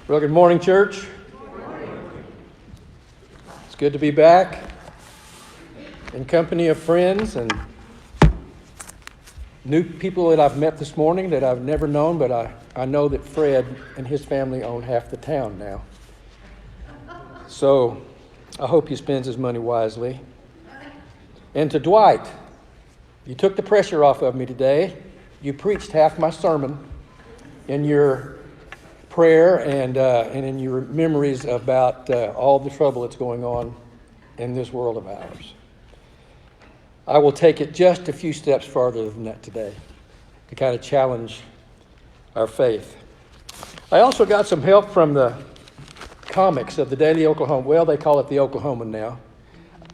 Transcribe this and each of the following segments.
Well, good morning, church. It's good to be back in company of friends and new people that I've met this morning that I've never known, but I know that Fred and his family own half the town now. So I hope he spends his money wisely. And to Dwight, you took the pressure off of me today. You preached half my sermon in your prayer and in your memories about all the trouble that's going on in this world of ours. I will take it just a few steps farther than that today to kind of challenge our faith. I also got some help from the comics of the Daily Oklahoman. Well, they call it the Oklahoman now.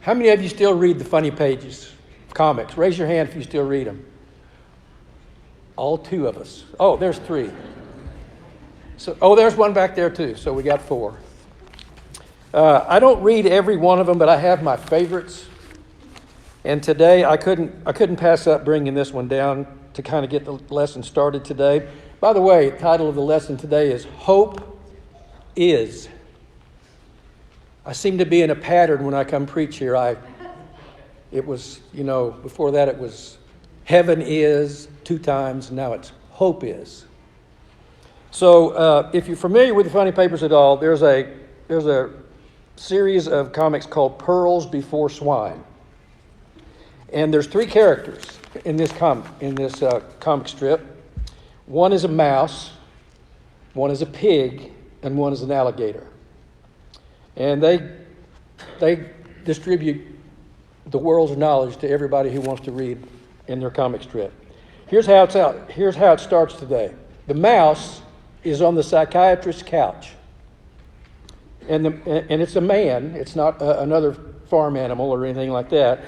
How many of you still read the funny pages comics? Raise your hand if you still read them. All two of us. Oh, there's three. So, there's one back there too. So we got four. I don't read every one of them, but I have my favorites. And today I couldn't pass up bringing this one down to kind of get the lesson started today. By the way, the title of the lesson today is Hope Is. I seem to be in a pattern when I come preach here. It was, before that it was heaven is 2 times. Now it's hope is. So if you're familiar with the funny papers at all, there's a series of comics called Pearls Before Swine. And there's 3 characters in this comic strip. One is a mouse, one is a pig, and one is an alligator. And they distribute the world's knowledge to everybody who wants to read in their comic strip. Here's how it starts today. The mouse is on the psychiatrist's couch. And it's a man. It's not another farm animal or anything like that.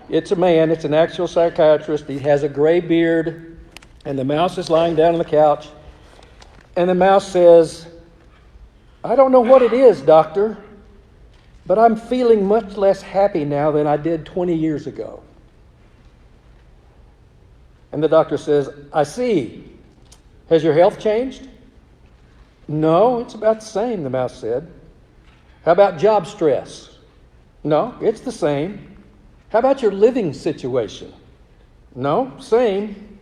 It's a man. It's an actual psychiatrist. He has a gray beard. And the mouse is lying down on the couch. And the mouse says, "I don't know what it is, doctor, but I'm feeling much less happy now than I did 20 years ago." And the doctor says, "I see. Has your health changed?" "No, it's about the same," the mouse said. "How about job stress?" "No, it's the same." "How about your living situation?" "No, same."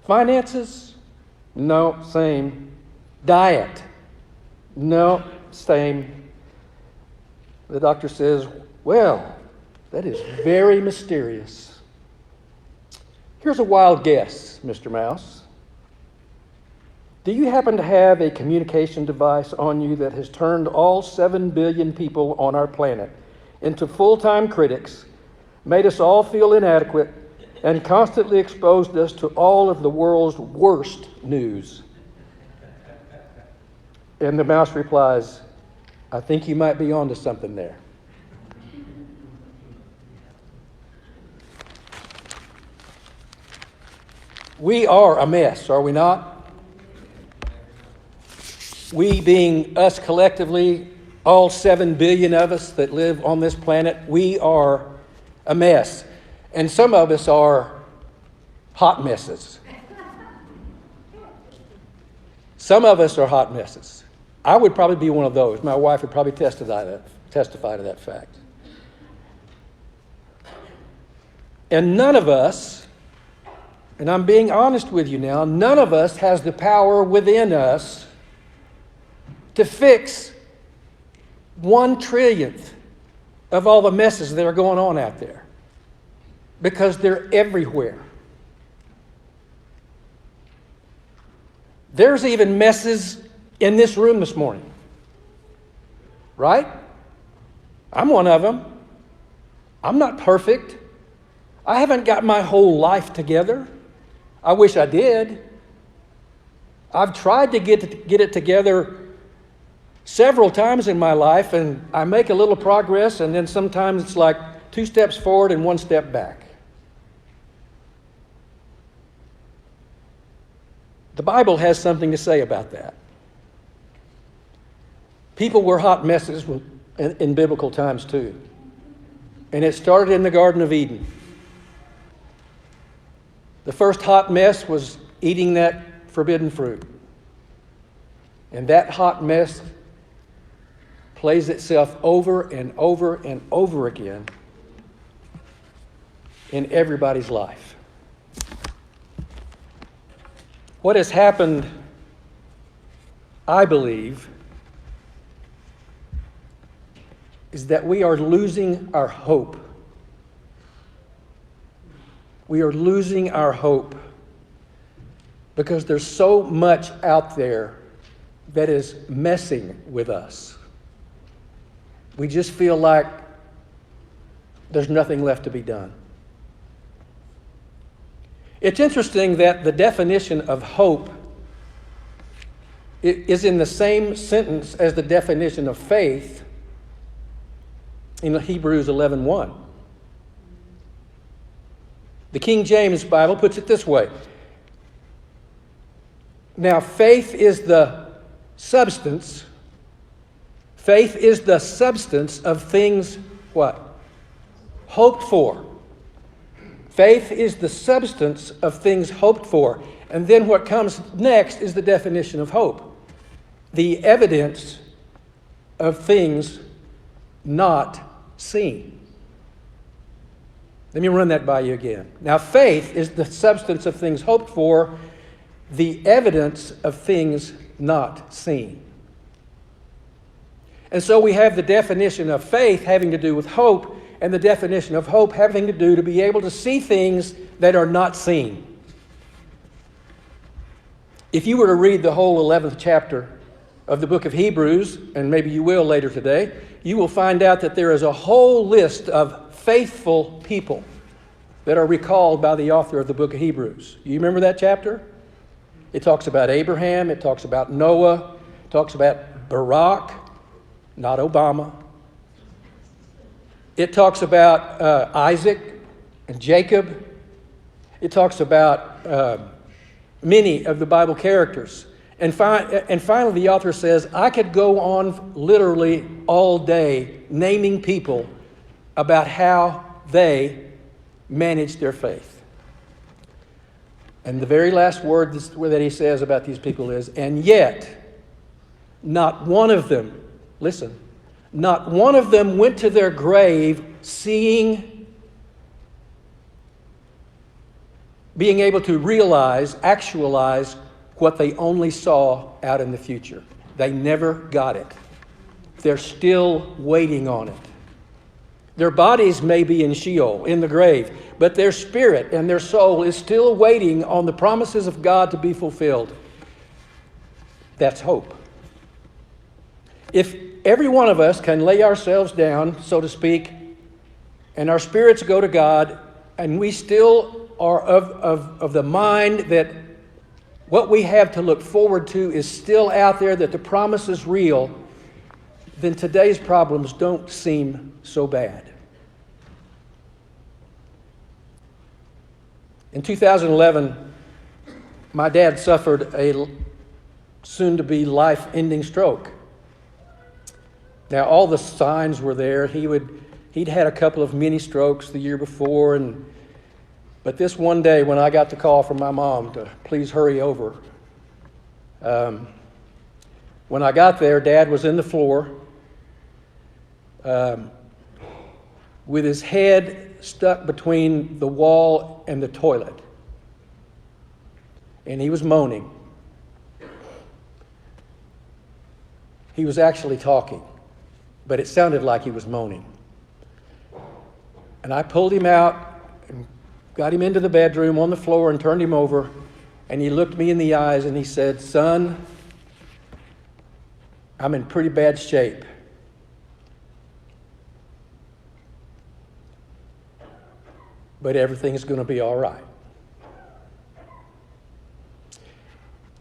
"Finances?" "No, same." "Diet?" "No, same." The doctor says, "Well, that is very mysterious. Here's a wild guess, Mr. Mouse. Do you happen to have a communication device on you that has turned all 7 billion people on our planet into full-time critics, made us all feel inadequate, and constantly exposed us to all of the world's worst news?" And the mouse replies, "I think you might be onto something there." We are a mess, are we not? We being us collectively, all 7 billion of us that live on this planet, we are a mess. And some of us are hot messes. Some of us are hot messes. I would probably be one of those. My wife would probably testify to that fact. And none of us, and I'm being honest with you now, none of us has the power within us to fix 1/1,000,000th of all the messes that are going on out there. Because they're everywhere. There's even messes in this room this morning. Right? I'm one of them. I'm not perfect. I haven't got my whole life together. I wish I did. I've tried to get it together several times in my life, and I make a little progress, and then sometimes it's like 2 steps forward and 1 step back. The Bible has something to say about that. People were hot messes in biblical times too. And it started in the Garden of Eden. The first hot mess was eating that forbidden fruit. And that hot mess plays itself over and over and over again in everybody's life. What has happened, I believe, is that we are losing our hope. We are losing our hope because there's so much out there that is messing with us. We just feel like there's nothing left to be done. It's interesting that the definition of hope is in the same sentence as the definition of faith in Hebrews 11:1. The King James Bible puts it this way. Now, faith is the substance. Faith is the substance of things, what? Hoped for. Faith is the substance of things hoped for. And then what comes next is the definition of hope. The evidence of things not seen. Let me run that by you again. Now, faith is the substance of things hoped for, the evidence of things not seen. And so we have the definition of faith having to do with hope, and the definition of hope having to do to be able to see things that are not seen. If you were to read the whole 11th chapter of the book of Hebrews, and maybe you will later today, you will find out that there is a whole list of faithful people that are recalled by the author of the book of Hebrews. You remember that chapter? It talks about Abraham, it talks about Noah, it talks about Barak, not Obama. It talks about Isaac and Jacob. It talks about many of the Bible characters. And finally, the author says, I could go on literally all day naming people about how they managed their faith. And the very last word that he says about these people is, and yet, not one of them, listen, not one of them went to their grave being able to realize, actualize what they only saw out in the future. They never got it. They're still waiting on it. Their bodies may be in Sheol, in the grave, but their spirit and their soul is still waiting on the promises of God to be fulfilled. That's hope. If every one of us can lay ourselves down, so to speak, and our spirits go to God, and we still are of the mind that what we have to look forward to is still out there, that the promise is real, then today's problems don't seem so bad. In 2011, my dad suffered a soon-to-be life-ending stroke. Now, all the signs were there. He'd had a couple of mini strokes the year before, but this one day when I got the call from my mom to please hurry over, when I got there, Dad was in the floor with his head stuck between the wall and the toilet. And he was moaning. He was actually talking, but it sounded like he was moaning. And I pulled him out and got him into the bedroom on the floor and turned him over, and he looked me in the eyes and he said, "Son, I'm in pretty bad shape. But everything's going to be all right."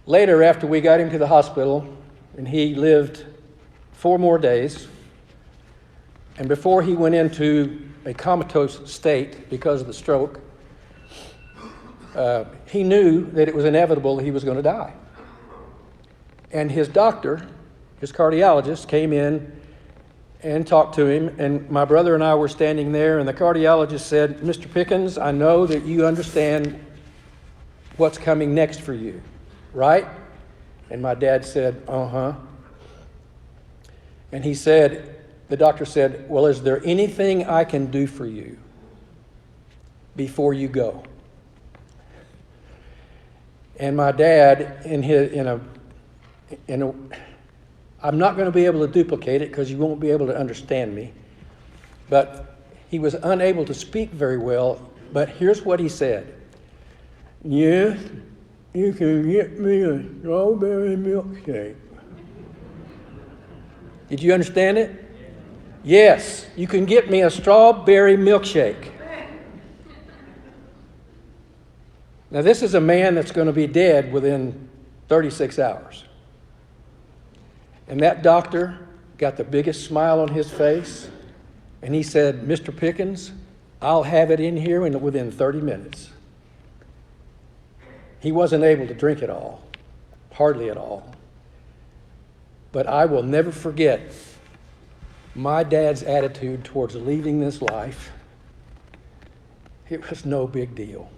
Later, after we got him to the hospital, and he lived 4 more days, and before he went into a comatose state because of the stroke, he knew that it was inevitable he was going to die. And his doctor, his cardiologist, came in and talked to him, and my brother and I were standing there, and the cardiologist said, "Mr. Pickens, I know that you understand what's coming next for you, right?" And my dad said, "Uh-huh." And the doctor said, well, is there anything I can do for you before you go? And my dad, I'm not going to be able to duplicate it because you won't be able to understand me, but he was unable to speak very well, but here's what he said. Yes, you can get me a strawberry milkshake. Did you understand it? Yes, you can get me a strawberry milkshake. Now, this is a man that's going to be dead within 36 hours. And that doctor got the biggest smile on his face, and he said, Mr. Pickens, I'll have it in here within 30 minutes. He wasn't able to drink it all, hardly at all. But I will never forget my dad's attitude towards leaving this life. It was no big deal.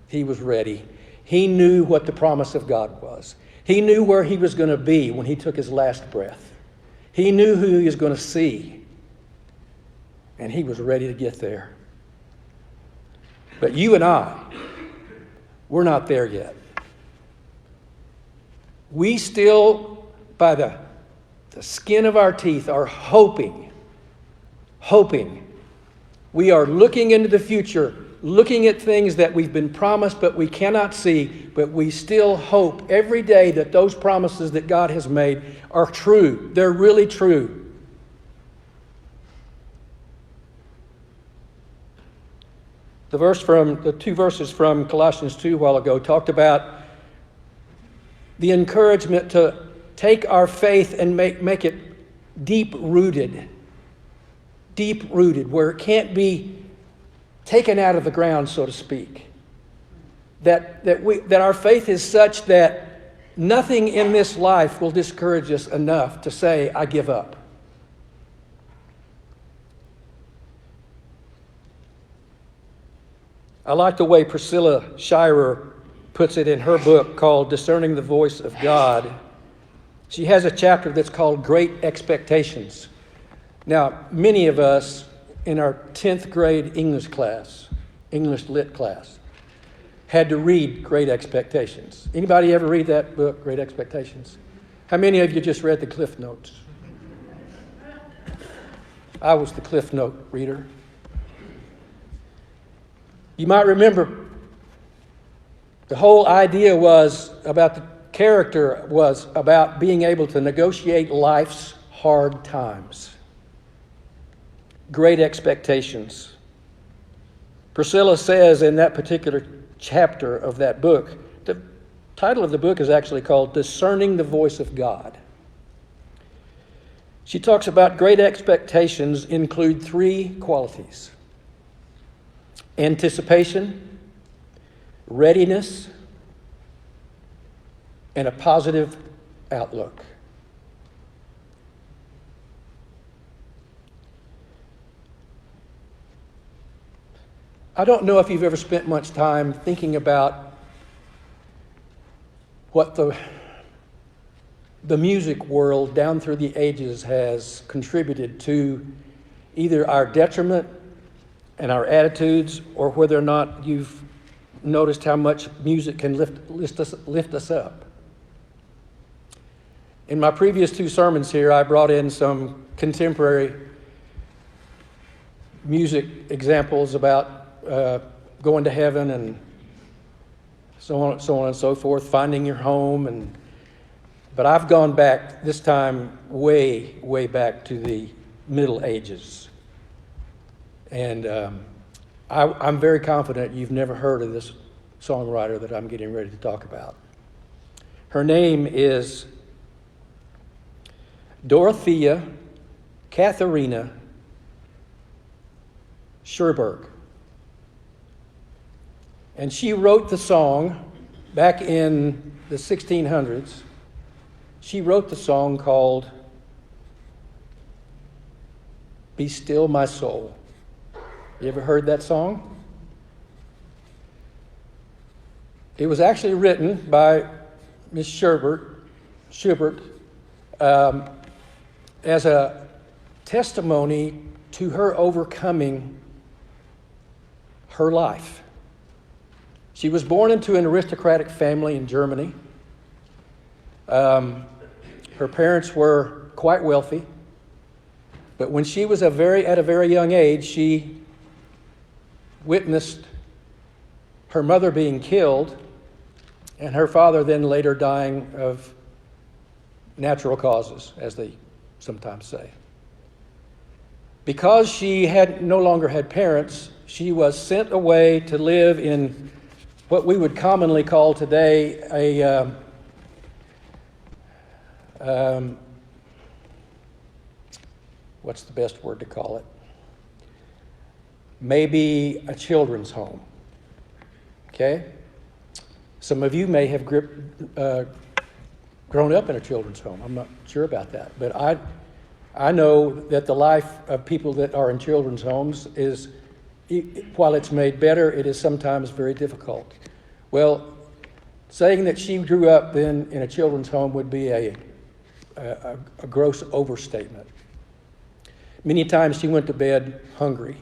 He was ready. He knew what the promise of God was. He knew where he was going to be when he took his last breath. He knew who he was going to see. And he was ready to get there. But you and I, we're not there yet. We still, by the skin of our teeth, are hoping. We are looking into the future, looking at things that we've been promised but we cannot see, but we still hope every day that those promises that God has made are true. They're really true. The two verses from Colossians 2 a while ago talked about the encouragement to take our faith and make it deep-rooted, where it can't be taken out of the ground, so to speak. That our faith is such that nothing in this life will discourage us enough to say, I give up. I like the way Priscilla Shirer puts it in her book called Discerning the Voice of God. She has a chapter that's called Great Expectations. Now, many of us in our 10th grade English lit class, had to read Great Expectations. Anybody ever read that book, Great Expectations? How many of you just read the Cliff Notes? I was the Cliff Note reader. You might remember the whole idea was about the character was about being able to negotiate life's hard times. Great Expectations. Priscilla says in that particular chapter of that book, the title of the book is actually called Discerning the Voice of God. She talks about great expectations include three qualities: anticipation, readiness, and a positive outlook. I don't know if you've ever spent much time thinking about what the music world down through the ages has contributed to either our detriment and our attitudes, or whether or not you've noticed how much music can lift us up. In my previous two sermons here, I brought in some contemporary music examples about going to heaven and so on and so forth, finding your home. But I've gone back, this time way, way back to the Middle Ages. And I'm very confident you've never heard of this songwriter that I'm getting ready to talk about. Her name is Dorothea Katharina Scherberg. And she wrote the song back in the 1600s. She wrote the song called Be Still My Soul. You ever heard that song? It was actually written by Miss Schubert as a testimony to her overcoming her life. She was born into an aristocratic family in Germany. Her parents were quite wealthy, but when she was at a very young age, she witnessed her mother being killed and her father then later dying of natural causes, as they sometimes say. Because she no longer had parents, she was sent away to live in what we would commonly call today what's the best word to call it? Maybe a children's home. Okay? Some of you may have grown up in a children's home. I'm not sure about that. But I know that the life of people that are in children's homes is, while it's made better, it is sometimes very difficult. Well, saying that she grew up then in a children's home would be a gross overstatement. Many times she went to bed hungry.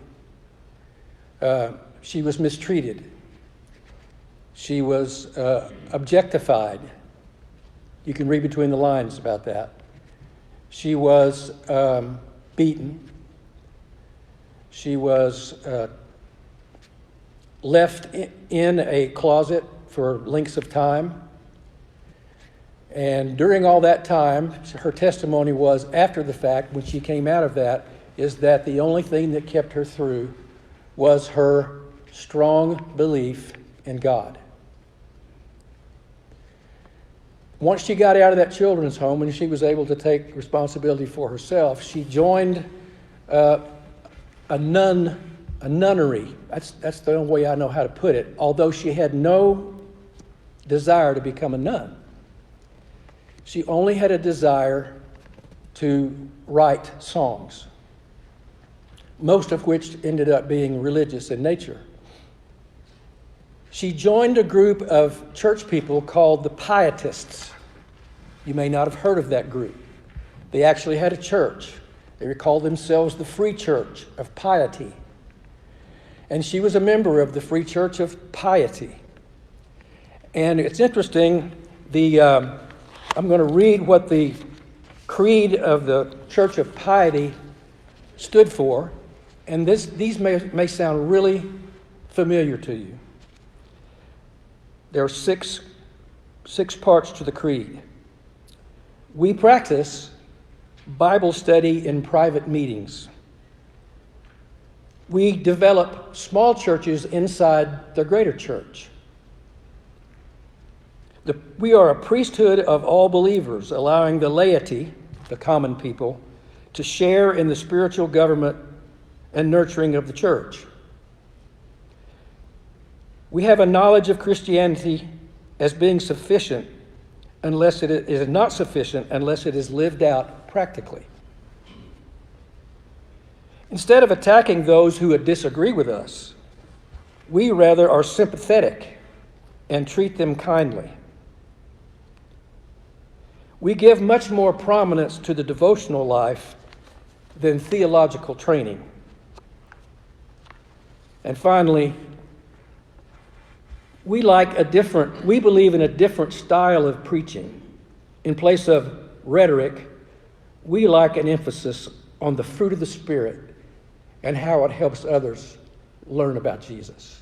She was mistreated. She was objectified. You can read between the lines about that. She was beaten. She was left in a closet for lengths of time. And during all that time, her testimony was, after the fact, when she came out of that, is that the only thing that kept her through was her strong belief in God. Once she got out of that children's home and she was able to take responsibility for herself, she joined a nunnery. That's the only way I know how to put it, although she had no desire to become a nun. She only had a desire to write songs, most of which ended up being religious in nature. She joined a group of church people called the Pietists. You may not have heard of that group. They actually had a church. They called themselves the Free Church of Piety. And she was a member of the Free Church of Piety. And it's interesting, I'm going to read what the creed of the Church of Piety stood for, and these may sound really familiar to you. There are six parts to the creed. We practice Bible study in private meetings. We develop small churches inside the greater church. We are a priesthood of all believers, allowing the laity, the common people, to share in the spiritual government and nurturing of the church. We have a knowledge of Christianity as being sufficient unless it is not sufficient unless it is lived out practically. Instead of attacking those who would disagree with us, we rather are sympathetic and treat them kindly. We give much more prominence to the devotional life than theological training. And finally, we believe in a different style of preaching. In place of rhetoric, we like an emphasis on the fruit of the Spirit and how it helps others learn about Jesus.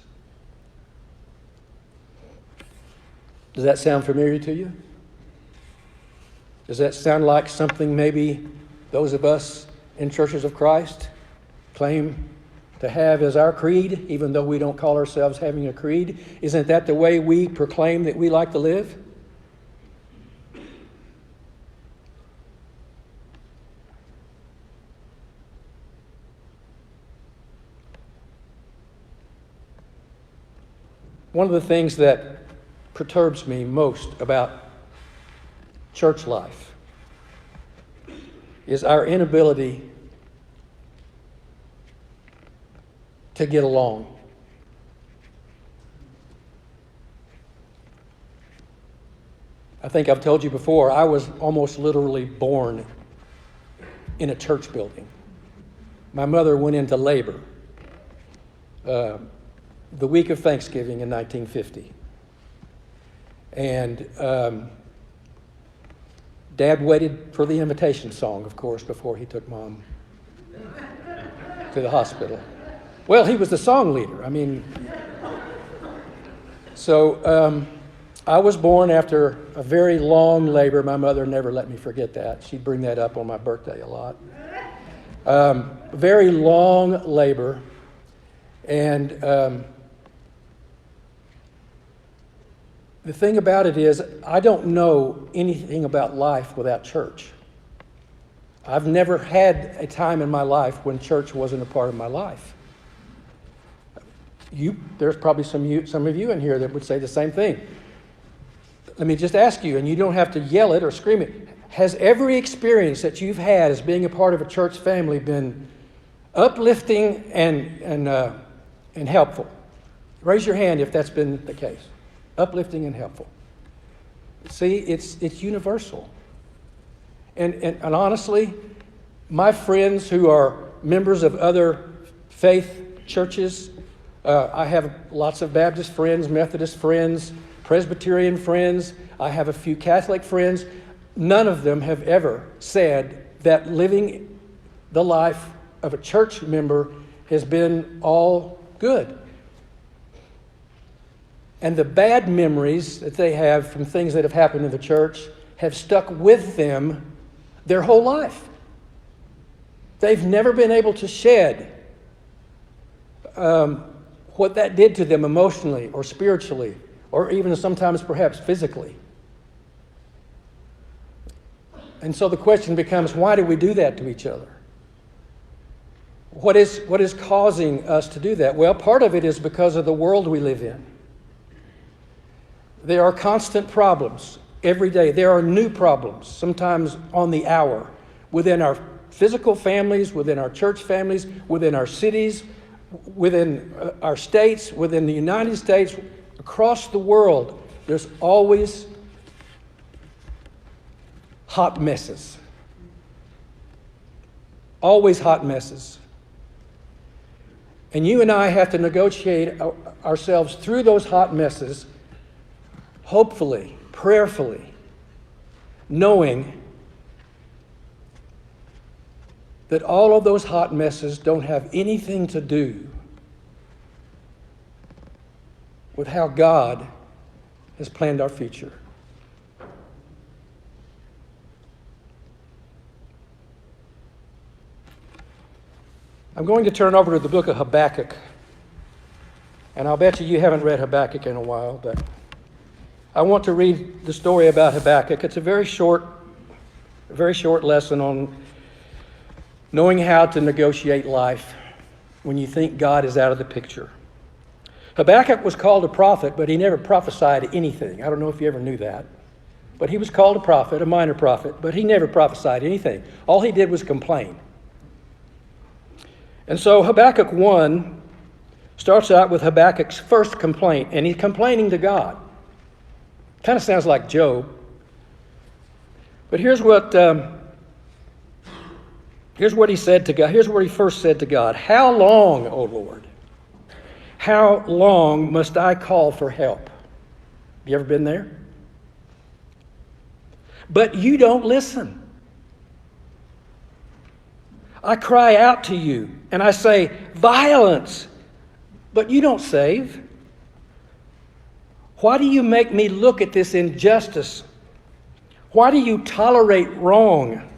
Does that sound familiar to you? Does that sound like something maybe those of us in Churches of Christ claim to have as our creed, even though we don't call ourselves having a creed? Isn't that the way we proclaim that we like to live? One of the things that perturbs me most about church life is our inability to get along. I think I've told you before, I was almost literally born in a church building. My mother went into labor the week of Thanksgiving in 1950. And Dad waited for the invitation song, of course, before he took Mom to the hospital. Well, he was the song leader. So I was born after a very long labor. My mother never let me forget that. She'd bring that up on my birthday a lot. Very long labor. And the thing about it is, I don't know anything about life without church. I've never had a time in my life when church wasn't a part of my life. There's probably some of you in here that would say the same thing. Let me just ask you, and you don't have to yell it or scream it. Has every experience that you've had as being a part of a church family been uplifting and helpful? Raise your hand if that's been the case. Uplifting and helpful. See, it's universal. And honestly, my friends who are members of other faith churches, I have lots of Baptist friends, Methodist friends, Presbyterian friends. I have a few Catholic friends. None of them have ever said that living the life of a church member has been all good. And the bad memories that they have from things that have happened in the church have stuck with them their whole life. They've never been able to shed what that did to them emotionally or spiritually, or even sometimes perhaps physically. And so the question becomes, why do we do that to each other? What is causing us to do that? Well, part of it is because of the world we live in. There are constant problems every day. There are new problems, sometimes on the hour, within our physical families, within our church families, within our cities, within our states, within the United States, across the world. There's always hot messes. Always hot messes. And you and I have to negotiate ourselves through those hot messes, hopefully, prayerfully, knowing that all of those hot messes don't have anything to do with how God has planned our future. I'm going to turn over to the book of Habakkuk. And I'll bet you haven't read Habakkuk in a while, but I want to read the story about Habakkuk. It's a very short lesson on knowing how to negotiate life when you think God is out of the picture. Habakkuk was called a prophet, but he never prophesied anything. I don't know if you ever knew that. But he was called a prophet, a minor prophet, but he never prophesied anything. All he did was complain. And so Habakkuk 1 starts out with Habakkuk's first complaint, and he's complaining to God. Kind of sounds like Job. But here's what he said to God. Here's what he first said to God. How long, O Lord? How long must I call for help? You ever been there? But you don't listen. I cry out to you and I say, violence, but you don't save. Why do you make me look at this injustice? Why do you tolerate wrong?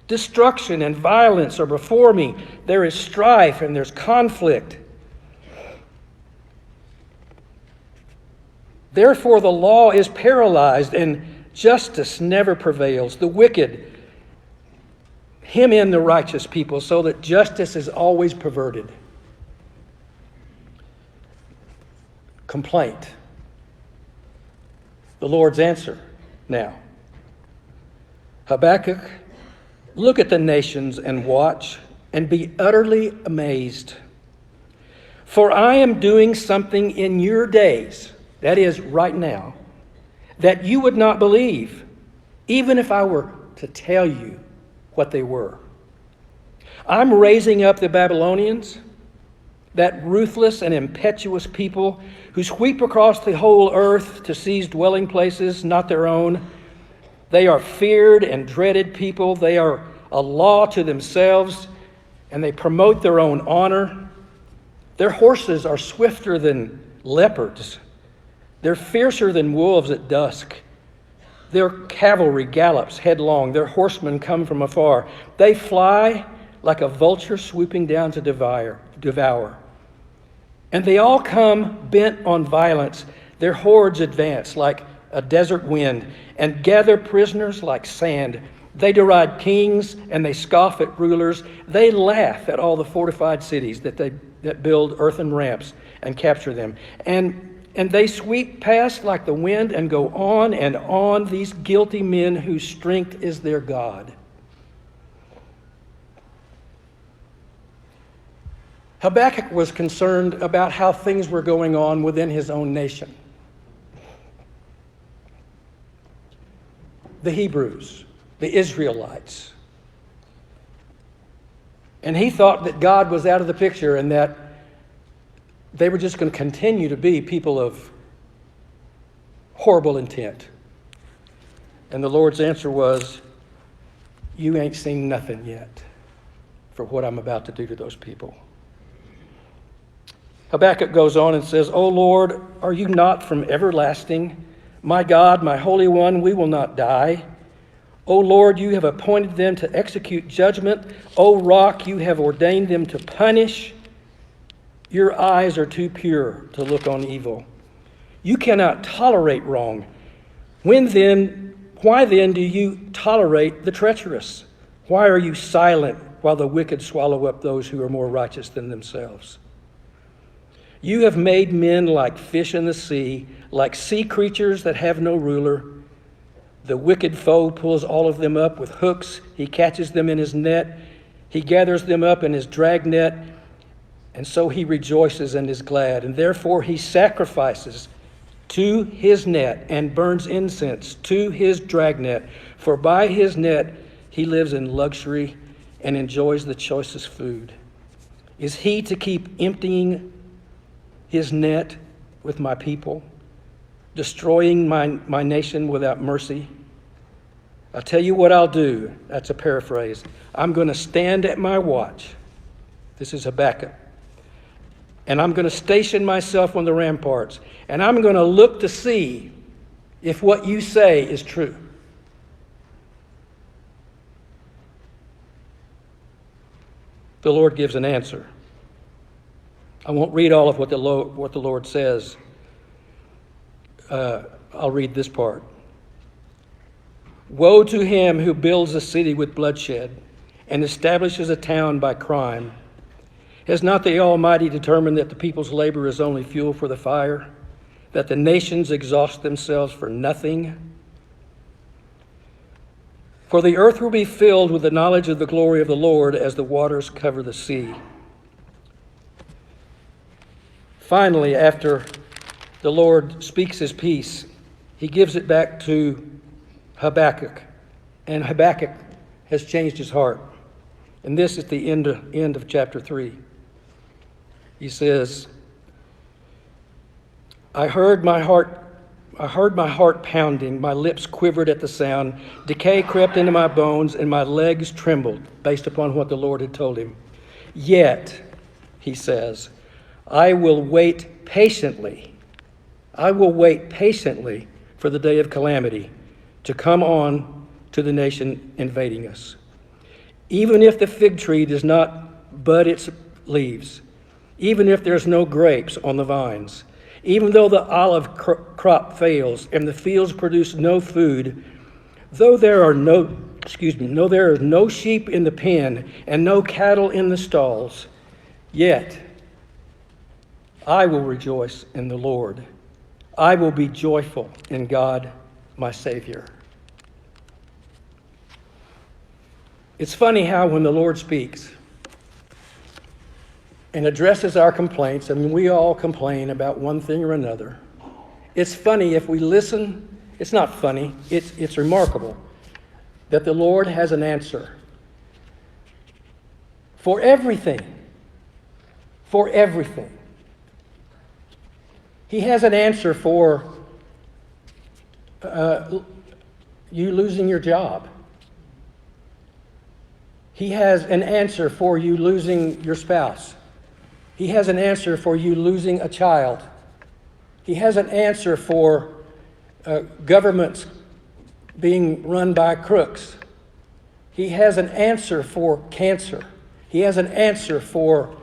Destruction and violence are before me. There is strife and there's conflict. Therefore the law is paralyzed and justice never prevails. The wicked hem in the righteous people so that justice is always perverted. Complaint. The Lord's answer now. Habakkuk, look at the nations and watch and be utterly amazed. For I am doing something in your days, that is right now, that you would not believe, even if I were to tell you what they were. I'm raising up the Babylonians, that ruthless and impetuous people who sweep across the whole earth to seize dwelling places not their own. They are feared and dreaded people. They are a law to themselves, and they promote their own honor. Their horses are swifter than leopards. They're fiercer than wolves at dusk. Their cavalry gallops headlong. Their horsemen come from afar. They fly like a vulture swooping down to devour. And they all come bent on violence. Their hordes advance like a desert wind and gather prisoners like sand. They deride kings and they scoff at rulers. They laugh at all the fortified cities that build earthen ramps and capture them. And they sweep past like the wind and go on and on, these guilty men whose strength is their God. Habakkuk was concerned about how things were going on within his own nation. The Hebrews, the Israelites. And he thought that God was out of the picture and that they were just going to continue to be people of horrible intent. And the Lord's answer was, you ain't seen nothing yet for what I'm about to do to those people. Habakkuk goes on and says, O Lord, are you not from everlasting? My God, my Holy One, we will not die. O Lord, you have appointed them to execute judgment. O Rock, you have ordained them to punish. Your eyes are too pure to look on evil. You cannot tolerate wrong. Why then do you tolerate the treacherous? Why are you silent while the wicked swallow up those who are more righteous than themselves? You have made men like fish in the sea, like sea creatures that have no ruler. The wicked foe pulls all of them up with hooks. He catches them in his net. He gathers them up in his dragnet. And so he rejoices and is glad. And therefore he sacrifices to his net and burns incense to his dragnet. For by his net he lives in luxury and enjoys the choicest food. Is he to keep emptying his net with my people, destroying my nation without mercy? I'll tell you what I'll do. That's a paraphrase. I'm going to stand at my watch. This is Habakkuk. And I'm going to station myself on the ramparts. And I'm going to look to see if what you say is true. The Lord gives an answer. I won't read all of what the Lord says. I'll read this part. Woe to him who builds a city with bloodshed and establishes a town by crime. Has not the Almighty determined that the people's labor is only fuel for the fire, that the nations exhaust themselves for nothing? For the earth will be filled with the knowledge of the glory of the Lord as the waters cover the sea. Finally, after the Lord speaks his peace, he gives it back to Habakkuk. And Habakkuk has changed his heart. And this is the end of chapter 3. He says, I heard my heart pounding, my lips quivered at the sound, decay crept into my bones, and my legs trembled, based upon what the Lord had told him. Yet, he says, I will wait patiently for the day of calamity to come on to the nation invading us. Even if the fig tree does not bud its leaves, even if there's no grapes on the vines, even though the olive crop fails and the fields produce no food, though there is no sheep in the pen and no cattle in the stalls, yet I will rejoice in the Lord. I will be joyful in God, my Savior. It's funny how when the Lord speaks and addresses our complaints, I mean, we all complain about one thing or another. It's funny if we listen. It's not funny. It's remarkable that the Lord has an answer for everything. For everything. He has an answer for you losing your job. He has an answer for you losing your spouse. He has an answer for you losing a child. He has an answer for governments being run by crooks. He has an answer for cancer. He has an answer for,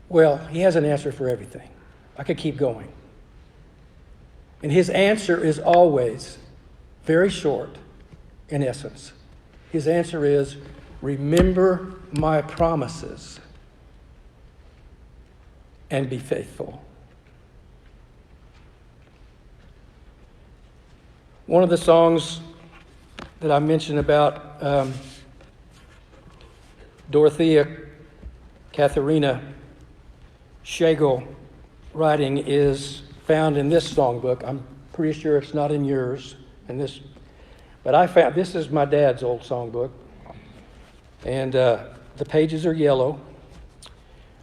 he has an answer for everything. I could keep going. And his answer is always very short, in essence. His answer is, remember my promises and be faithful. One of the songs that I mentioned about Dorothea Katharina Schlegel writing is found in this songbook. I'm pretty sure it's not in yours. But I found, this is my dad's old songbook. And the pages are yellow.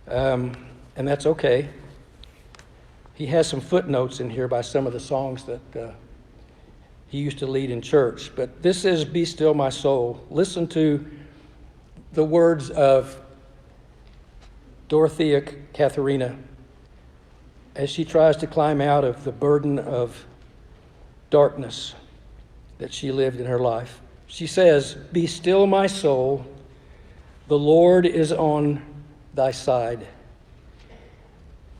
And that's okay. He has some footnotes in here by some of the songs that he used to lead in church. But this is Be Still My Soul. Listen to the words of Dorothea Katharina as she tries to climb out of the burden of darkness that she lived in her life. She says, "Be still, my soul, the Lord is on thy side.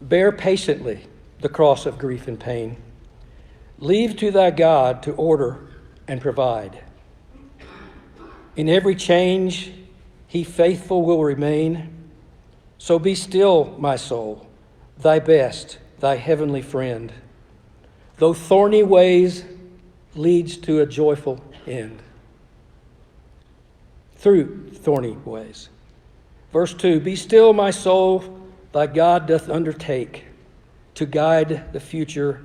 Bear patiently the cross of grief and pain. Leave to thy God to order and provide. In every change, he faithful will remain. So be still, my soul, thy best, thy heavenly friend. Though thorny ways leads to a joyful end." Through thorny ways. Verse 2, "Be still, my soul, thy God doth undertake to guide the future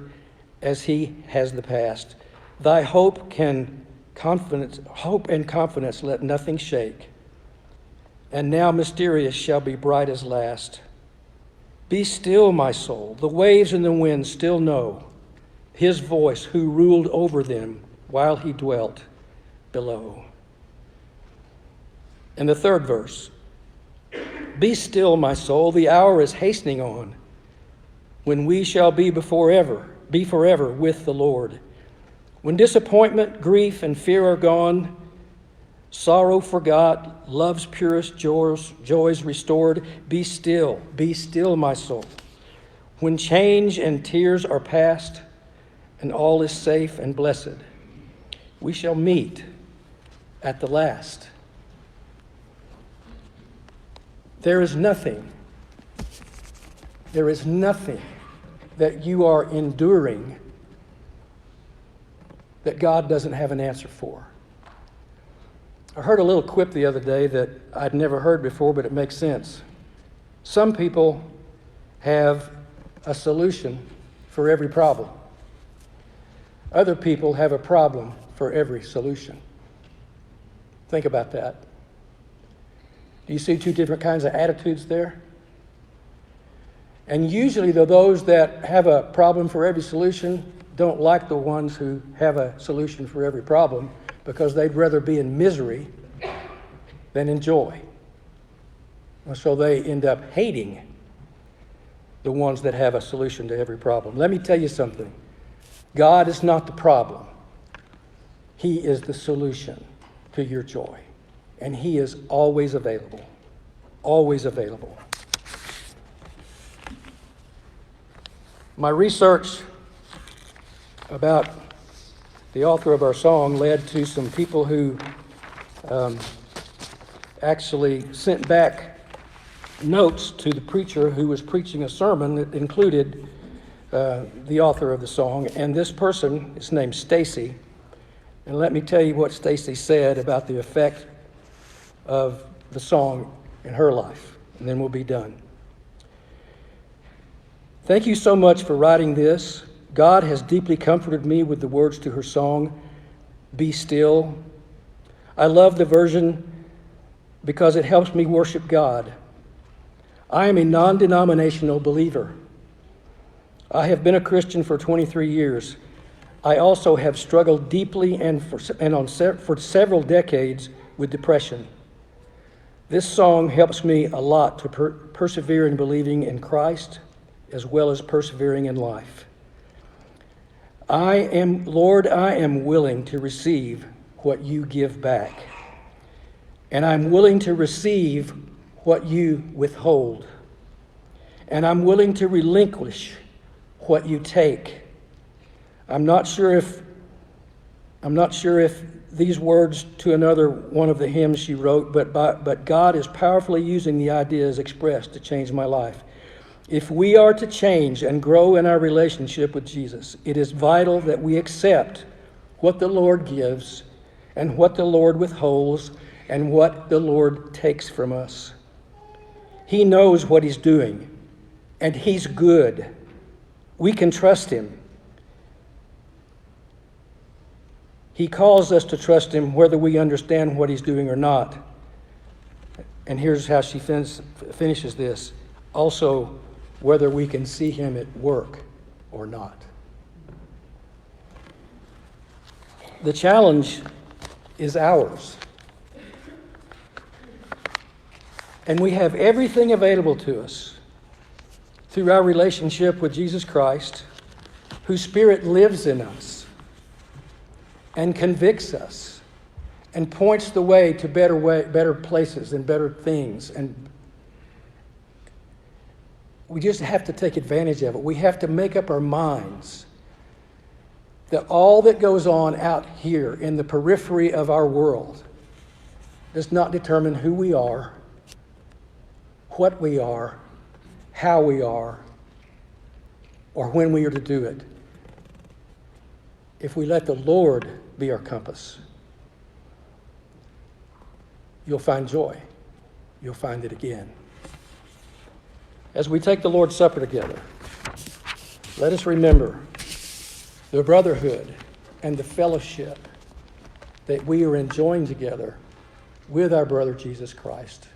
as he has the past. Thy hope and confidence let nothing shake. And now mysterious shall be bright as last. Be still, my soul, the waves and the wind still know his voice who ruled over them while he dwelt below." And the third verse, "Be still, my soul, the hour is hastening on, when we shall be forever with the Lord. When disappointment, grief, and fear are gone, sorrow forgot, love's purest joys restored, be still, my soul. When change and tears are past, and all is safe and blessed, we shall meet at the last." There is nothing that you are enduring that God doesn't have an answer for. I heard a little quip the other day that I'd never heard before, but it makes sense. Some people have a solution for every problem. Other people have a problem for every solution. Think about that. Do you see two different kinds of attitudes there? And usually those that have a problem for every solution don't like the ones who have a solution for every problem, because they'd rather be in misery than in joy. And so they end up hating the ones that have a solution to every problem. Let me tell you something. God is not the problem. He is the solution to your joy. And he is always available. Always available. My research about the author of our song led to some people who actually sent back notes to the preacher who was preaching a sermon that included the author of the song. And this person is named Stacy. And let me tell you what Stacy said about the effect of the song in her life, and then we'll be done. "Thank you so much for writing this. God has deeply comforted me with the words to her song, Be Still. I love the version because it helps me worship God. I am a non-denominational believer. I have been a Christian for 23 years. I also have struggled deeply for several decades with depression. This song helps me a lot to persevere in believing in Christ as well as persevering in life. Lord, I am willing to receive what you give back, and I'm willing to receive what you withhold, and I'm willing to relinquish what you take. I'm not sure if these words to another one of the hymns she wrote, but God is powerfully using the ideas expressed to change my life. If we are to change and grow in our relationship with Jesus, it is vital that we accept what the Lord gives and what the Lord withholds and what the Lord takes from us. He knows what he's doing, and he's good. We can trust him. He calls us to trust him whether we understand what he's doing or not. And here's how she finishes this. Also, whether we can see him at work or not. The challenge is ours. And we have everything available to us through our relationship with Jesus Christ, whose Spirit lives in us and convicts us and points the way to better places and better things. And we just have to take advantage of it. We have to make up our minds that all that goes on out here in the periphery of our world does not determine who we are, what we are, how we are, or when we are to do it. If we let the Lord be our compass, you'll find joy. You'll find it again. As we take the Lord's Supper together, let us remember the brotherhood and the fellowship that we are enjoying together with our brother Jesus Christ.